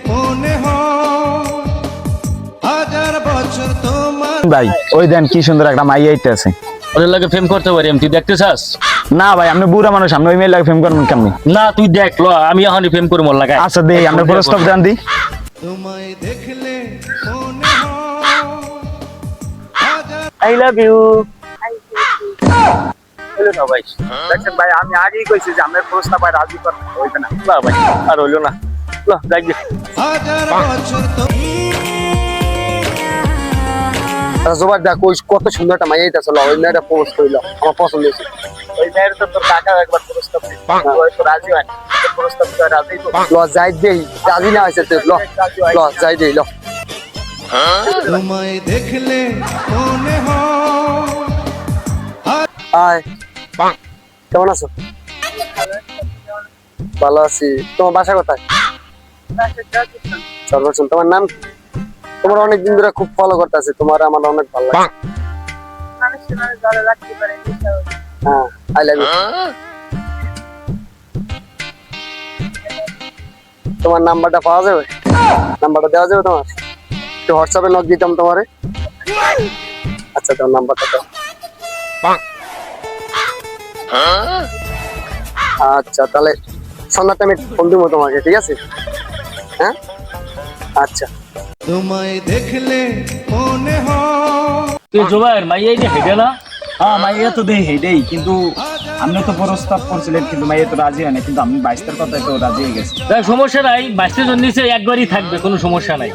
মনে হয় হাজার বছর তোমার। ভাই ওই দেন কি সুন্দর একটা মাইয়া আছে। ওদের লাগে ফেম করতে পারি আমি, তুই দেখতে চাস? না ভাই আপনি বুড়া মানুষ, আপনি ওই মেয়ের লাগে ফেম করবেন কেমনি? না তুই দেখ ল, আমি এখনই ফেম করি মোর লাগাই। আচ্ছা দেই, আপনি প্রস্তাব দেন দি। তোমায় দেখলে মনে হয় হাজার। I love you. হইলো না ভাই, দেখেন ভাই আমি আগেই কইছি যে আমরা প্রস্তাব আর রাজি করতে হইবে না। না ভাই আর হইলো না, ল যাই গে। হাজার বছর তো জোবার দেখ ওই কত সুন্দর একটা মাইয়া আছে, ওই মেয়েটা প্রপোজ করলো, আমার পছন্দ হয়েছে। ওই মেয়ের তো তোর কাকা একবার প্রস্তাব দিছে, ওই তো রাজি হয় না। প্রস্তাব তো রাজি তো। ল যাই দেই, রাজি না হয়েছে তো, ল ল যাই দেই ল। তোমায় দেখলে মনে হয়। হাই কেমন আছো? ভালো আছি। তোমার বাসা কোথায়? চরবর্ষণ। তোমার নাম কি? তোমার অনেকদিন ধরে খুব ফলো করতে আছি, তোমার আমার অনেক ভালো লাগে। হ্যাঁ আই লাভ ইউ। তোমার নাম্বারটা পাওয়া যাবে? নাম্বারটা দেওয়া যাবে তোমার? একটু হোয়াটসঅ্যাপে নক দিতাম তোমারে। আচ্ছা তোমার নাম্বারটা দাও। আচ্ছা তাহলে সন্ধ্যার টাইমে ফোন দিব তোমাকে, ঠিক আছে? হ্যাঁ আচ্ছা। তোমায় দেখলে মনে হয়। তুই জোবাইর মাইয়াই যে হেডে না? হ্যাঁ মাইয়া তো দেই হেডেই, কিন্তু আপনি তো প্রস্তাব করছিলেন কিন্তু মাইয়া তো রাজি হয় না, কিন্তু আমি 22টার কথায় তো রাজি হয়ে গেছি। দেখ সমস্যা নাই, 22 জন নিচে একবারই থাকবে, কোনো সমস্যা নাই।